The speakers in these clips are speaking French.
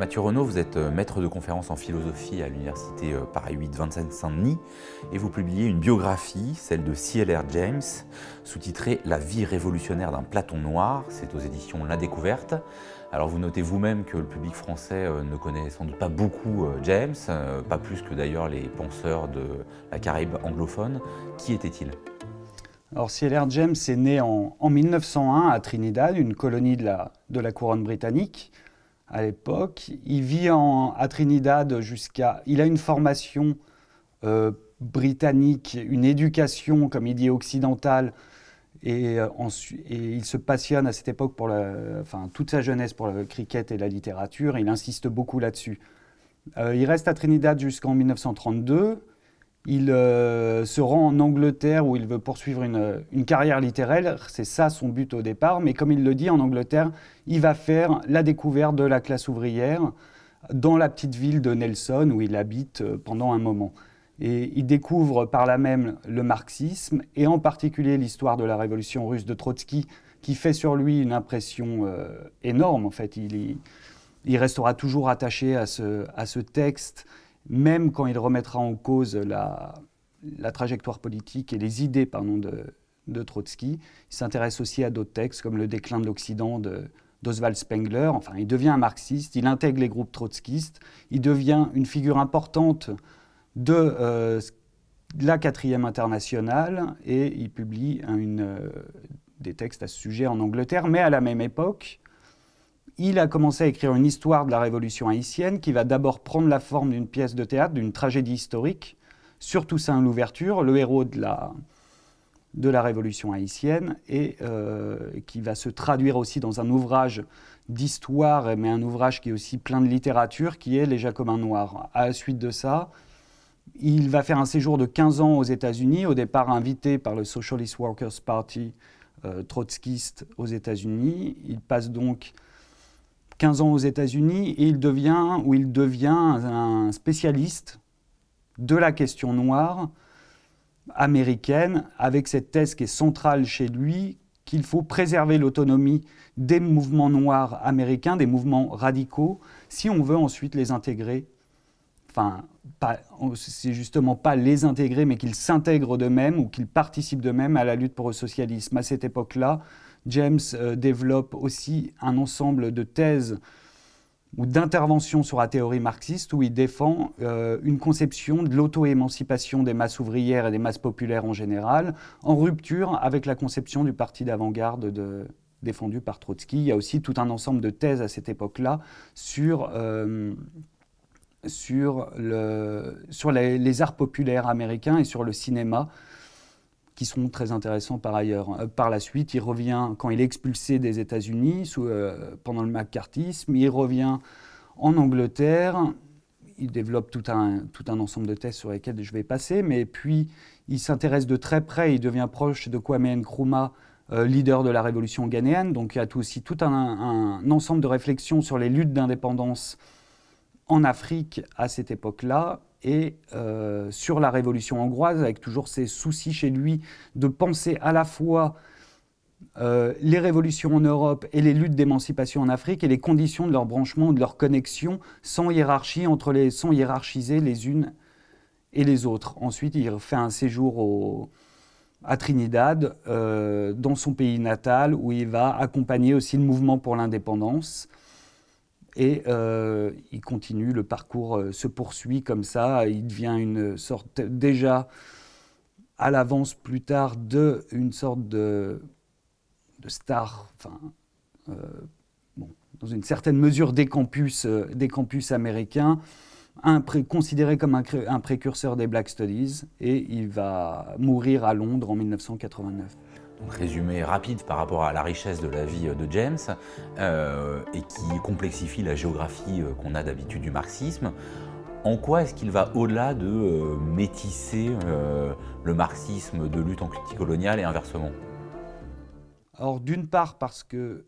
Mathieu Renaud, vous êtes maître de conférences en philosophie à l'université Paris 8 Vincennes-Saint-Denis et vous publiez une biographie, celle de C.L.R. James, sous-titrée « La vie révolutionnaire d'un Platon noir », c'est aux éditions La Découverte. Alors vous notez vous-même que le public français ne connaît sans doute pas beaucoup James, pas plus que d'ailleurs les penseurs de la Caraïbe anglophone. Qui était-il ? Alors C.L.R. James est né en 1901 à Trinidad, une colonie de la couronne britannique. À l'époque, il vit à Trinidad il a une formation britannique, une éducation, comme il dit, occidentale, et il se passionne à cette époque toute sa jeunesse pour le cricket et la littérature. Il insiste beaucoup là-dessus. Il reste à Trinidad jusqu'en 1932. Il se rend en Angleterre où il veut poursuivre une carrière littéraire, c'est ça son but au départ, mais comme il le dit, en Angleterre, il va faire la découverte de la classe ouvrière dans la petite ville de Nelson où il habite pendant un moment. Et il découvre par là même le marxisme et en particulier l'histoire de la révolution russe de Trotsky qui fait sur lui une impression énorme. En fait, il restera toujours attaché à ce texte, même quand il remettra en cause la trajectoire politique et les idées de Trotsky. Il s'intéresse aussi à d'autres textes comme Le déclin de l'Occident d'Oswald Spengler. Enfin, il devient un marxiste, il intègre les groupes trotskistes, il devient une figure importante de la 4e internationale et il publie des textes à ce sujet en Angleterre. Mais à la même époque, il a commencé à écrire une histoire de la Révolution haïtienne qui va d'abord prendre la forme d'une pièce de théâtre, d'une tragédie historique, sur Toussaint Louverture, le héros de la Révolution haïtienne, et qui va se traduire aussi dans un ouvrage d'histoire, mais un ouvrage qui est aussi plein de littérature, qui est Les Jacobins noirs. À la suite de ça, il va faire un séjour de 15 ans aux États-Unis, au départ invité par le Socialist Workers' Party trotskiste aux États-Unis. Il passe donc 15 ans aux États-Unis et il devient un spécialiste de la question noire américaine, avec cette thèse qui est centrale chez lui, qu'il faut préserver l'autonomie des mouvements noirs américains, des mouvements radicaux, si on veut ensuite les intégrer. Enfin, c'est justement pas les intégrer, mais qu'ils s'intègrent d'eux-mêmes ou qu'ils participent d'eux-mêmes à la lutte pour le socialisme. À cette époque-là, James développe aussi un ensemble de thèses ou d'interventions sur la théorie marxiste où il défend une conception de l'auto-émancipation des masses ouvrières et des masses populaires en général, en rupture avec la conception du parti d'avant-garde défendu par Trotsky. Il y a aussi tout un ensemble de thèses à cette époque-là sur les arts populaires américains et sur le cinéma, qui sont très intéressants par ailleurs. Par la suite, il revient, quand il est expulsé des États-Unis pendant le McCarthyisme, il revient en Angleterre, il développe tout un ensemble de thèses sur lesquelles je vais passer, mais puis il s'intéresse de très près, il devient proche de Kwame Nkrumah, leader de la révolution ghanéenne, donc il y a aussi tout un ensemble de réflexions sur les luttes d'indépendance en Afrique à cette époque-là, et sur la révolution hongroise, avec toujours ces soucis chez lui de penser à la fois les révolutions en Europe et les luttes d'émancipation en Afrique et les conditions de leur branchement, de leur connexion, sans hiérarchiser les unes et les autres. Ensuite, il fait un séjour à Trinidad, dans son pays natal, où il va accompagner aussi le mouvement pour l'indépendance. Et il continue, le parcours se poursuit comme ça, il devient une sorte, déjà à l'avance plus tard, une sorte de star, dans une certaine mesure des campus américains, considéré comme un précurseur des Black Studies, et il va mourir à Londres en 1989. Donc, résumé rapide par rapport à la richesse de la vie de James et qui complexifie la géographie qu'on a d'habitude du marxisme. En quoi est-ce qu'il va au-delà de métisser le marxisme de lutte anticoloniale et inversement ? Alors d'une part parce que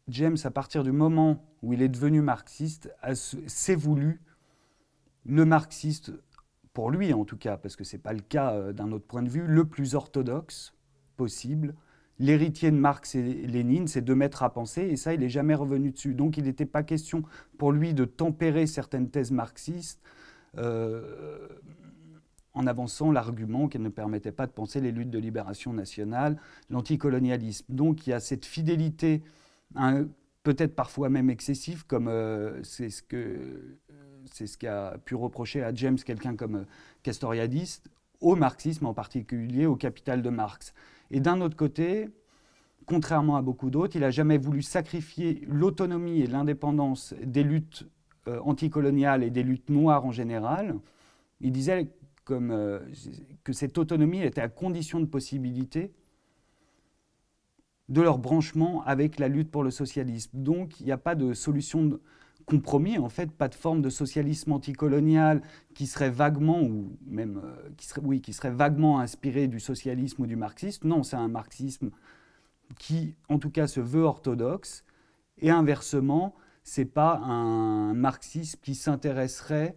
James, à partir du moment où il est devenu marxiste, s'est voulu le marxiste, pour lui en tout cas, parce que ce n'est pas le cas d'un autre point de vue, le plus orthodoxe possible, l'héritier de Marx et Lénine, ces deux maîtres à penser, et ça, il n'est jamais revenu dessus. Donc il n'était pas question pour lui de tempérer certaines thèses marxistes en avançant l'argument qu'elle ne permettait pas de penser les luttes de libération nationale, l'anticolonialisme. Donc il y a cette fidélité, peut-être parfois même excessive, comme c'est ce qu'a pu reprocher à James quelqu'un comme Castoriadis, au marxisme, en particulier au Capital de Marx. Et d'un autre côté, contrairement à beaucoup d'autres, il n'a jamais voulu sacrifier l'autonomie et l'indépendance des luttes anticoloniales et des luttes noires en général. Il disait que cette autonomie était à condition de possibilité de leur branchement avec la lutte pour le socialisme. Donc il n'y a pas de solution de compromis, en fait, pas de forme de socialisme anticolonial qui serait vaguement, ou même qui serait vaguement inspiré du socialisme ou du marxisme. Non, c'est un marxisme qui, en tout cas, se veut orthodoxe, et inversement, c'est pas un marxisme qui s'intéresserait,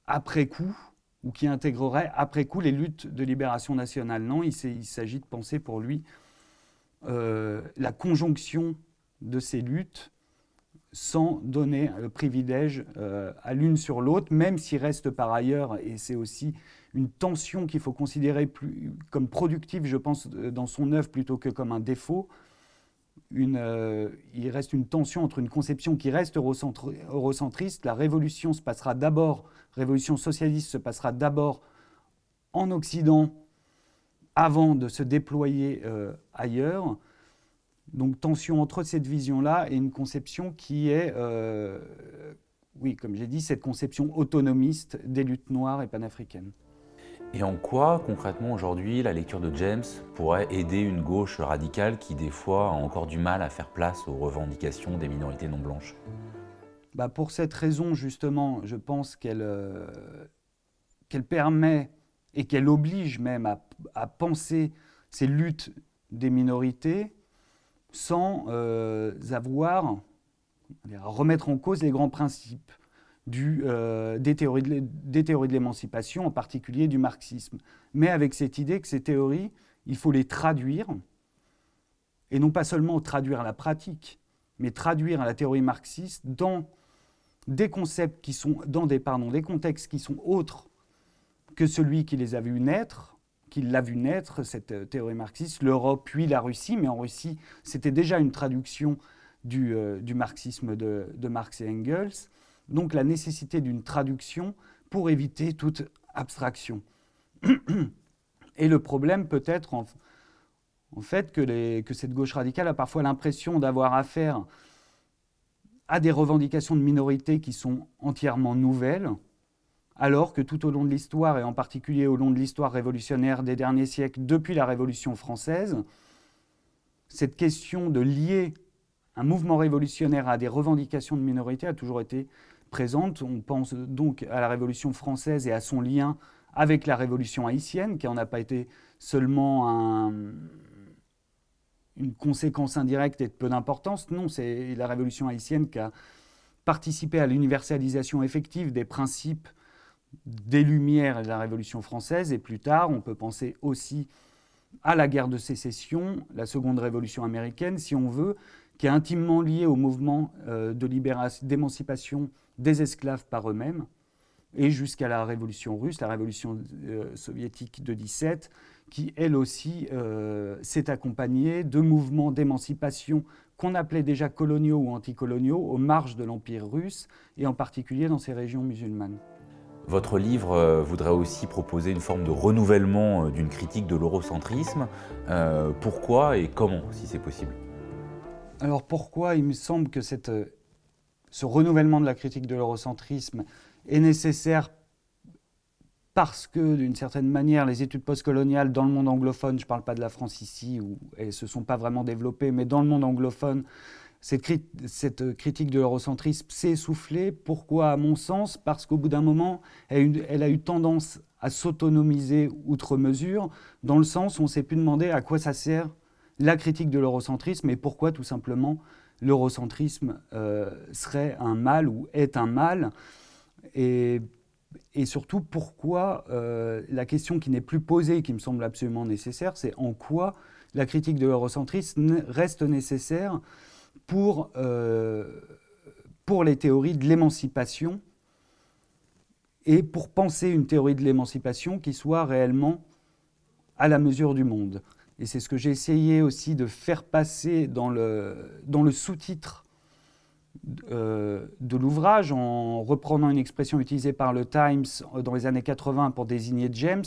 après coup, ou qui intégrerait après coup les luttes de libération nationale. Non, il s'agit de penser pour lui la conjonction de ces luttes sans donner le privilège à l'une sur l'autre, même s'il reste par ailleurs, et c'est aussi une tension qu'il faut considérer comme productive, je pense, dans son œuvre plutôt que comme un défaut. Il reste une tension entre une conception qui reste eurocentriste. La révolution socialiste se passera d'abord en Occident avant de se déployer ailleurs. Donc tension entre cette vision-là et une conception qui est, oui, comme j'ai dit, cette conception autonomiste des luttes noires et panafricaines. Et en quoi, concrètement, aujourd'hui, la lecture de James pourrait aider une gauche radicale qui, des fois, a encore du mal à faire place aux revendications des minorités non blanches ? Pour cette raison, justement, je pense qu'elle permet et qu'elle oblige même à penser ces luttes des minorités sans avoir à remettre en cause les grands principes des théories de l'émancipation, en particulier du marxisme. Mais avec cette idée que ces théories, il faut les traduire, et non pas seulement traduire à la pratique, mais traduire à la théorie marxiste dans des concepts qui sont, des contextes qui sont autres que celui qui les a vus naître, qui l'a vu naître, cette théorie marxiste, l'Europe puis la Russie, mais en Russie, c'était déjà une traduction du marxisme de Marx et Engels. Donc la nécessité d'une traduction pour éviter toute abstraction. Et le problème peut être en fait que cette gauche radicale a parfois l'impression d'avoir affaire à des revendications de minorités qui sont entièrement nouvelles, alors que tout au long de l'histoire, et en particulier au long de l'histoire révolutionnaire des derniers siècles, depuis la Révolution française, cette question de lier un mouvement révolutionnaire à des revendications de minorités a toujours été présente. On pense donc à la Révolution française et à son lien avec la Révolution haïtienne, qui n'en a pas été seulement une conséquence indirecte et de peu d'importance. Non, c'est la Révolution haïtienne qui a participé à l'universalisation effective des principes des Lumières et de la Révolution française. Et plus tard, on peut penser aussi à la guerre de sécession, la seconde révolution américaine, si on veut, qui est intimement liée au mouvement d'émancipation des esclaves par eux-mêmes, et jusqu'à la révolution russe, la révolution soviétique de 17, qui elle aussi s'est accompagnée de mouvements d'émancipation qu'on appelait déjà coloniaux ou anticoloniaux aux marges de l'Empire russe, et en particulier dans ces régions musulmanes. Votre livre voudrait aussi proposer une forme de renouvellement d'une critique de l'eurocentrisme. Pourquoi et comment, si c'est possible ? Alors pourquoi il me semble que ce renouvellement de la critique de l'eurocentrisme est nécessaire? Parce que, d'une certaine manière, les études postcoloniales dans le monde anglophone, je ne parle pas de la France ici, où elles ne se sont pas vraiment développées, mais dans le monde anglophone, cette critique de l'eurocentrisme s'est essoufflée. Pourquoi, à mon sens? Parce qu'au bout d'un moment, elle a eu tendance à s'autonomiser outre mesure, dans le sens où on ne s'est plus demandé à quoi ça sert la critique de l'eurocentrisme et pourquoi, tout simplement, l'eurocentrisme serait un mal ou est un mal. Et et surtout, pourquoi la question qui n'est plus posée, qui me semble absolument nécessaire, c'est en quoi la critique de l'eurocentrisme reste nécessaire pour les théories de l'émancipation et pour penser une théorie de l'émancipation qui soit réellement à la mesure du monde. Et c'est ce que j'ai essayé aussi de faire passer dans le sous-titre de l'ouvrage, en reprenant une expression utilisée par le Times dans les années 80 pour désigner James.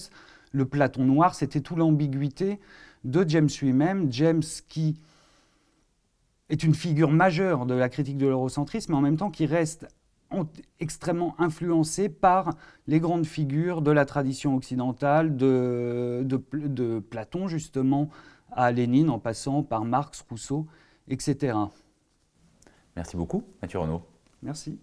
Le Platon noir, c'était toute l'ambiguïté de James lui-même. James qui est une figure majeure de la critique de l'eurocentrisme, mais en même temps qui reste extrêmement influencé par les grandes figures de la tradition occidentale, de Platon justement à Lénine, en passant par Marx, Rousseau, etc. Merci beaucoup, Mathieu Renaud. Merci.